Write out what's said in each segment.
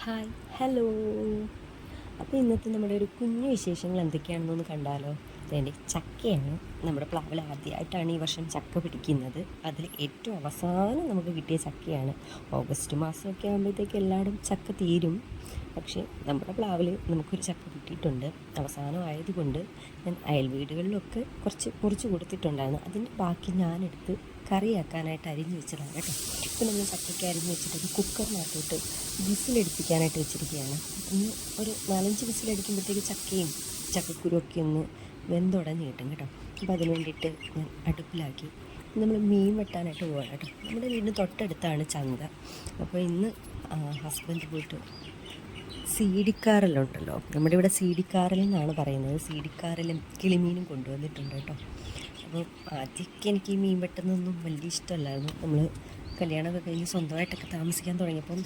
Hi hello. അപ്പോൾ ഇന്നത്തെ നമ്മുടെ ഒരു കുഞ്ഞു വിശേഷങ്ങൾ എന്തൊക്കെയാണെന്നൊന്ന് കണ്ടാലോ. അതിൻ്റെ ചക്കയാണ്. നമ്മുടെ പ്ലാവിൽ ആദ്യമായിട്ടാണ് ഈ വർഷം ചക്ക പിടിക്കുന്നത്. അതിൽ ഏറ്റവും അവസാനം നമുക്ക് കിട്ടിയ ചക്കയാണ്. ഓഗസ്റ്റ് മാസമൊക്കെ ആകുമ്പോഴത്തേക്ക് എല്ലായിടും ചക്ക തീരും. പക്ഷേ നമ്മുടെ പ്ലാവിൽ നമുക്കൊരു ചക്ക കിട്ടിയിട്ടുണ്ട്. അവസാനം ആയതുകൊണ്ട് ഞാൻ അയൽ വീടുകളിലൊക്കെ കുറച്ച് മുറിച്ച് കൊടുത്തിട്ടുണ്ടായിരുന്നു. അതിൻ്റെ ബാക്കി ഞാനെടുത്ത് കറിയാക്കാനായിട്ട് അരിഞ്ഞ് വെച്ചതാണ് കേട്ടോ. ഇപ്പോൾ നമ്മൾ ചക്കയ്ക്ക് അരിഞ്ഞ് വെച്ചിട്ട് കുക്കറിനകത്തോട്ട് വിസിലടിപ്പിക്കാനായിട്ട് വെച്ചിരിക്കുകയാണ്. ഇന്ന് ഒരു 4-5 വിസിലടിക്കുമ്പോഴത്തേക്ക് ചക്കയും ചക്കക്കുരുവൊക്കെ ഒന്ന് വെന്തുടഞ്ഞ് കിട്ടും കേട്ടോ. അപ്പോൾ അതിന് വേണ്ടിയിട്ട് ഞാൻ അടുപ്പിലാക്കി നമ്മൾ മീൻ വെട്ടാനായിട്ട് പോകാം കേട്ടോ. നമ്മുടെ വീടിന് തൊട്ടടുത്താണ് ചന്ത. അപ്പോൾ ഇന്ന് ഹസ്ബൻഡ് പോയിട്ട് സീഡിക്കാറലുണ്ടല്ലോ, നമ്മുടെ ഇവിടെ സീഡിക്കാറലെന്നാണ് പറയുന്നത്. സീഡിക്കാറലും കിളിമീനും കൊണ്ടുവന്നിട്ടുണ്ട് കേട്ടോ. അപ്പോൾ ആദ്യമൊക്കെ എനിക്ക് ഈ മീൻ വെട്ടുന്നതൊന്നും വലിയ ഇഷ്ടമല്ലായിരുന്നു. നമ്മൾ കല്യാണമൊക്കെ കഴിഞ്ഞ് സ്വന്തമായിട്ടൊക്കെ താമസിക്കാൻ തുടങ്ങിയപ്പം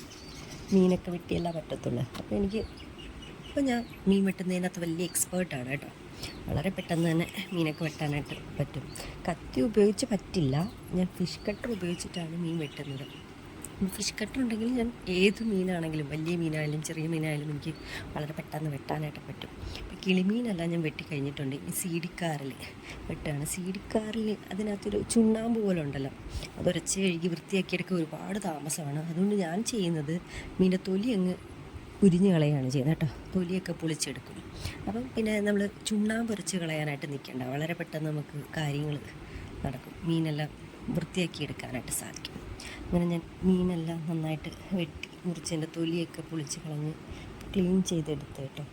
മീനൊക്കെ വെട്ടിയല്ല പറ്റത്തുള്ളൂ. അപ്പോൾ ഞാൻ മീൻ വെട്ടുന്നതിനകത്ത് വലിയ എക്സ്പേർട്ടാണ് കേട്ടോ. വളരെ പെട്ടെന്ന് തന്നെ മീനൊക്കെ വെട്ടാനായിട്ട് പറ്റും. കത്തി ഉപയോഗിച്ച് പറ്റില്ല. ഞാൻ ഫിഷ് കട്ടർ ഉപയോഗിച്ചിട്ടാണ് മീൻ വെട്ടുന്നത്. ഫിഷ് കട്ടർ ഉണ്ടെങ്കിൽ ഞാൻ ഏത് മീനാണെങ്കിലും, വലിയ മീനായാലും ചെറിയ മീനായാലും എനിക്ക് വളരെ പെട്ടെന്ന് വെട്ടാനായിട്ട് പറ്റും. ഇപ്പോൾ കിളിമീനെല്ലാം ഞാൻ വെട്ടിക്കഴിഞ്ഞിട്ടുണ്ട്. ഈ സീഡിക്കാറിൽ വെട്ടാണ്. സീഡിക്കാറിൽ അതിനകത്തൊരു ചുണ്ണാമ്പ് പോലെ ഉണ്ടല്ലോ, അതൊരച്ച് കഴുകി വൃത്തിയാക്കിയെടുക്കുക ഒരുപാട് താമസമാണ്. അതുകൊണ്ട് ഞാൻ ചെയ്യുന്നത് മീൻ്റെ തൊലി അങ്ങ് ഉരിഞ്ഞ് കളയാണ് ചെയ്യുന്നത് കേട്ടോ. തൊലിയൊക്കെ പൊളിച്ചെടുക്കും. അപ്പം പിന്നെ നമ്മൾ ചുണ്ണാമ്പ് ഉരച്ച് കളയാനായിട്ട് നിൽക്കേണ്ട, വളരെ പെട്ടെന്ന് നമുക്ക് കാര്യങ്ങൾ നടക്കും. മീനെല്ലാം വൃത്തിയാക്കി എടുക്കാനായിട്ട് സാധിക്കും. അങ്ങനെ ഞാൻ മീനെല്ലാം നന്നായിട്ട് വെട്ടി മുറിച്ചതിൻ്റെ തൊലിയൊക്കെ പൊളിച്ച് കളഞ്ഞ് ക്ലീൻ ചെയ്തെടുത്ത് കേട്ടോ.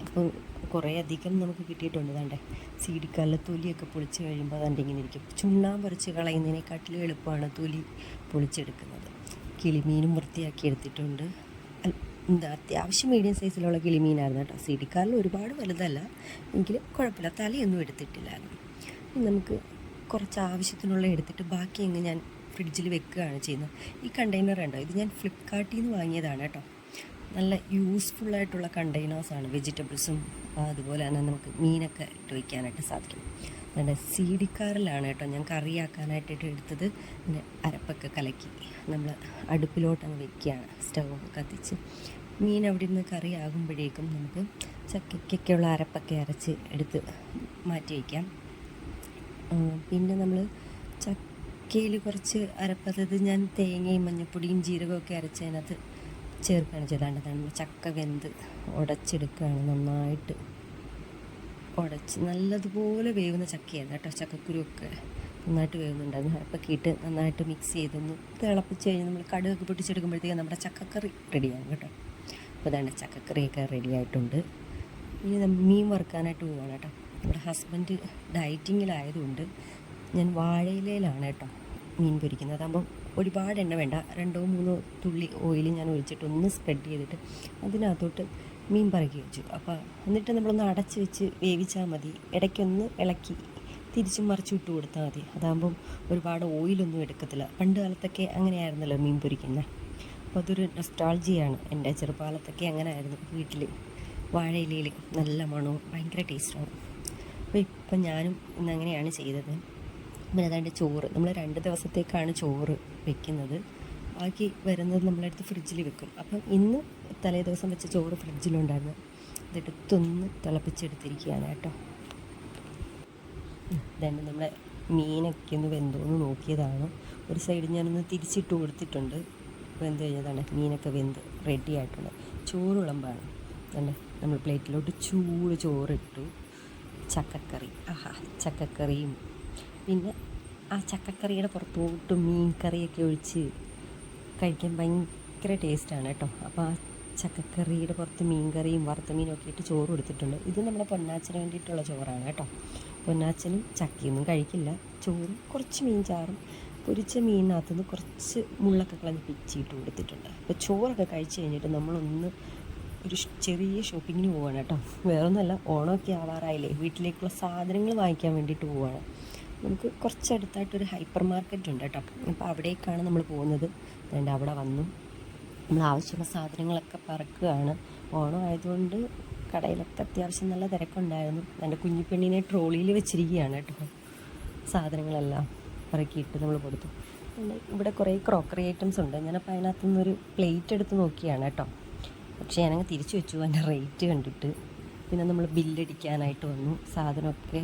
അപ്പോൾ കുറേ അധികം നമുക്ക് കിട്ടിയിട്ടുണ്ട്. വേണ്ടേ, സീഡിക്കാലിലെ തൊലിയൊക്കെ പൊളിച്ച് കഴിയുമ്പോൾ അതെൻ്റെ ഇങ്ങനെ ഇരിക്കും. ചുണ്ണാമ്പ് ഉരച്ച് കളയുന്നതിനെക്കാട്ടിലും എളുപ്പമാണ് തൊലി പൊളിച്ചെടുക്കുന്നത്. കിളിമീനും വൃത്തിയാക്കി എടുത്തിട്ടുണ്ട്. അത്യാവശ്യം മീഡിയം സൈസിലുള്ള കിളിമീനായിരുന്നു കേട്ടോ. സീഡിക്കാലിൽ ഒരുപാട് വലുതല്ല, എങ്കിലും കുഴപ്പമില്ല. തലയൊന്നും എടുത്തിട്ടില്ലായിരുന്നു. നമുക്ക് കുറച്ച് ആവശ്യത്തിനുള്ള എടുത്തിട്ട് ബാക്കി അങ്ങ് ഞാൻ ഫ്രിഡ്ജിൽ വെക്കുകയാണ് ചെയ്യുന്നത്. ഈ കണ്ടെയ്നർ ഉണ്ടോ, ഇത് ഞാൻ ഫ്ലിപ്കാർട്ടിൽ നിന്ന് വാങ്ങിയതാണ് കേട്ടോ. നല്ല യൂസ്ഫുള്ളായിട്ടുള്ള കണ്ടെയ്നേഴ്സാണ്. വെജിറ്റബിൾസും അതുപോലെ തന്നെ നമുക്ക് മീനൊക്കെ ഇട്ട് വയ്ക്കാനായിട്ട് സാധിക്കും. നല്ല സീഡിക്കാറിലാണ് കേട്ടോ ഞാൻ കറിയാക്കാനായിട്ടിട്ട് എടുത്തത്. പിന്നെ അരപ്പൊക്കെ കലക്കി നമ്മൾ അടുപ്പിലോട്ടങ്ങ് വെക്കുകയാണ്, സ്റ്റൗവൊക്കെ കത്തിച്ച്. മീൻ അവിടെ നിന്ന് കറി ആകുമ്പോഴേക്കും നമുക്ക് ചക്കയ്ക്കൊക്കെയുള്ള അരപ്പൊക്കെ അരച്ച് എടുത്ത് മാറ്റി വയ്ക്കാം. പിന്നെ നമ്മൾ ചക്കയിൽ കുറച്ച് അരപ്പത് ഞാൻ തേങ്ങയും മഞ്ഞൾപ്പൊടിയും ജീരകമൊക്കെ അരച്ചതിനകത്ത് ചേർക്കുകയാണ് ചെയ്താണ്ട്. നമ്മൾ ചക്ക വെന്ത് ഉടച്ചെടുക്കുകയാണ്. നന്നായിട്ട് ഉടച്ച് നല്ലതുപോലെ വേവുന്ന ചക്കയായിരുന്നു കേട്ടോ. ചക്കക്കുരുവൊക്കെ നന്നായിട്ട് വേവുന്നുണ്ടായിരുന്നു. അരപ്പൊക്കെ ഇട്ട് നന്നായിട്ട് മിക്സ് ചെയ്തൊന്ന് തിളപ്പിച്ച് കഴിഞ്ഞ് നമ്മൾ കടുകൊക്കെ പൊട്ടിച്ചെടുക്കുമ്പോഴത്തേക്ക് നമ്മുടെ ചക്കക്കറി റെഡിയാകും കേട്ടോ. അപ്പോൾ അതാണ്, ചക്കക്കറിയൊക്കെ റെഡി ആയിട്ടുണ്ട്. ഇനി മീൻ വറുക്കാനായിട്ട് പോവുകയാണ് കേട്ടോ. നമ്മുടെ ഹസ്ബൻഡ് ഡയറ്റിങ്ങിലായതുകൊണ്ട് ഞാൻ വാഴയിലയിലാണ് കേട്ടോ മീൻ പൊരിക്കുന്നത്. അതാകുമ്പം ഒരുപാട് എണ്ണ വേണ്ട. 2-3 തുള്ളി ഓയിൽ ഞാൻ ഒഴിച്ചിട്ടൊന്ന് സ്പ്രെഡ് ചെയ്തിട്ട് അതിനകത്തോട്ട് മീൻ പറക്കി വെച്ചു. അപ്പോൾ എന്നിട്ട് നമ്മളൊന്ന് അടച്ച് വെച്ച് വേവിച്ചാൽ മതി. ഇടയ്ക്കൊന്ന് ഇളക്കി തിരിച്ചും മറിച്ചും ഇട്ട് കൊടുത്താൽ മതി. അതാകുമ്പം ഒരുപാട് ഓയിലൊന്നും എടുക്കത്തില്ല. പണ്ട് കാലത്തൊക്കെ അങ്ങനെയായിരുന്നല്ലോ മീൻ പൊരിക്കുന്നത്. അപ്പോൾ അതൊരു നൊസ്റ്റാൾജിയാണ്. എൻ്റെ ചെറുപ്പകാലത്തൊക്കെ അങ്ങനെ ആയിരുന്നു. വീട്ടിൽ വാഴയിലയിൽ നല്ല മണവും ഭയങ്കര ടേസ്റ്റാണ്. അപ്പോൾ ഇപ്പം ഞാനും ഇന്നങ്ങനെയാണ് ചെയ്തത്. പിന്നെ അതാണ്ട് ചോറ്, നമ്മൾ 2 ദിവസത്തേക്കാണ് ചോറ് വെക്കുന്നത്. ബാക്കി വരുന്നത് നമ്മളെടുത്ത് ഫ്രിഡ്ജിൽ വെക്കും. അപ്പം ഇന്ന് തലേ ദിവസം വെച്ച ചോറ് ഫ്രിഡ്ജിലുണ്ടായിരുന്നു. ഇതെടുത്തൊന്ന് തിളപ്പിച്ചെടുത്തിരിക്കുകയാണ് കേട്ടോ. ഇതാണ് നമ്മളെ മീനൊക്കെ ഒന്ന് വെന്തോന്ന് നോക്കിയതാണ്. ഒരു സൈഡ് ഞാനൊന്ന് തിരിച്ചിട്ട് കൊടുത്തിട്ടുണ്ട്. വെന്ത് കഴിഞ്ഞതാണ്. മീനൊക്കെ വെന്ത് റെഡി ആയിട്ടുണ്ട്. ചോറ് വിളമ്പാണ്. തന്നെ നമ്മൾ പ്ലേറ്റിലോട്ട് ചൂട് ചോറിട്ടു. ചക്കക്കറി, ചക്കക്കറിയും പിന്നെ ആ ചക്കക്കറിയുടെ പുറത്തോട്ട് മീൻ കറിയൊക്കെ ഒഴിച്ച് കഴിക്കാൻ ഭയങ്കര ടേസ്റ്റാണ് കേട്ടോ. അപ്പോൾ ആ ചക്കക്കറിയുടെ പുറത്ത് മീൻ കറിയും വറുത്ത മീനൊക്കെ ഇട്ട് ചോറ് കൊടുത്തിട്ടുണ്ട്. ഇത് നമ്മുടെ പൊന്നാച്ചന് വേണ്ടിയിട്ടുള്ള ചോറാണ് കേട്ടോ. പൊന്നാച്ചനും ചക്കയൊന്നും കഴിക്കില്ല. ചോറും കുറച്ച് മീൻ ചാറും പൊരിച്ച മീനിനകത്തുനിന്ന് കുറച്ച് മുള്ളൊക്കെ കളഞ്ഞ് പിച്ചിട്ട് കൊടുത്തിട്ടുണ്ട്. അപ്പോൾ ചോറൊക്കെ കഴിച്ച് കഴിഞ്ഞിട്ട് നമ്മളൊന്ന് ഒരു ചെറിയ ഷോപ്പിങ്ങിന് പോവുകയാണ് കേട്ടോ. വേറൊന്നുമല്ല, ഓണമൊക്കെ ആവാറായില്ലേ, വീട്ടിലേക്കുള്ള സാധനങ്ങൾ വാങ്ങിക്കാൻ വേണ്ടിയിട്ട് പോവുകയാണ്. നമുക്ക് കുറച്ചടുത്തായിട്ടൊരു ഹൈപ്പർ മാർക്കറ്റ് ഉണ്ട് കേട്ടോ. അപ്പോൾ അവിടേക്കാണ് നമ്മൾ പോകുന്നത്. അതുകൊണ്ട് അവിടെ വന്നു നമ്മൾ ആവശ്യമുള്ള സാധനങ്ങളൊക്കെ പറക്കുകയാണ്. ഓണം ആയതുകൊണ്ട് കടയിലൊക്കെ അത്യാവശ്യം നല്ല തിരക്കുണ്ടായിരുന്നു. എൻ്റെ കുഞ്ഞിപ്പെണ്ണിനെ ട്രോളിയിൽ വെച്ചിരിക്കുകയാണ് കേട്ടോ. സാധനങ്ങളെല്ലാം ഇറക്കിയിട്ട് നമ്മൾ കൊടുത്തു. പിന്നെ ഇവിടെ കുറേ ക്രോക്കറി ഐറ്റംസ് ഉണ്ട്. ഞാനപ്പോൾ അതിനകത്തു നിന്നൊരു പ്ലേറ്റ് എടുത്ത് നോക്കിയാണ് കേട്ടോ. പക്ഷേ ഞാനങ്ങ് തിരിച്ചു വെച്ചു അതിൻ്റെ റേറ്റ് കണ്ടിട്ട്. പിന്നെ നമ്മൾ ബില്ലടിക്കാനായിട്ട് വന്നു. സാധനമൊക്കെ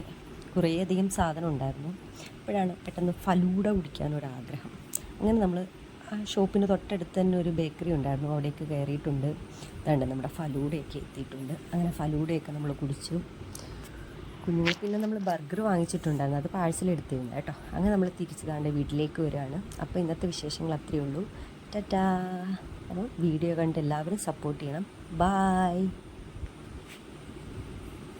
കുറേയധികം സാധനം ഉണ്ടായിരുന്നു. അപ്പോഴാണ് പെട്ടെന്ന് ഫലൂഡ കുടിക്കാനൊരാഗ്രഹം. അങ്ങനെ നമ്മൾ ആ ഷോപ്പിന് തൊട്ടടുത്ത് തന്നെ ഒരു ബേക്കറി ഉണ്ടായിരുന്നു, അവിടേക്ക് കയറിയിട്ടുണ്ട്. അതുകൊണ്ട് നമ്മുടെ ഫലൂഡയൊക്കെ എത്തിയിട്ടുണ്ട്. അങ്ങനെ ഫലൂഡയൊക്കെ നമ്മൾ കുടിച്ചു. കുഞ്ഞുങ്ങൾ പിന്നെ നമ്മൾ ബർഗർ വാങ്ങിച്ചിട്ടുണ്ടായിരുന്നു, അത് പാഴ്സൽ എടുത്തിരുന്നു കേട്ടോ. അങ്ങനെ നമ്മൾ തിരിച്ച് താണ്ട് വീട്ടിലേക്ക് വരികയാണ്. അപ്പോൾ ഇന്നത്തെ വിശേഷങ്ങൾ അത്രയേ ഉള്ളൂ. ടാറ്റാ. അപ്പോൾ വീഡിയോ കണ്ട് എല്ലാവരും സപ്പോർട്ട് ചെയ്യണം. ബായ്.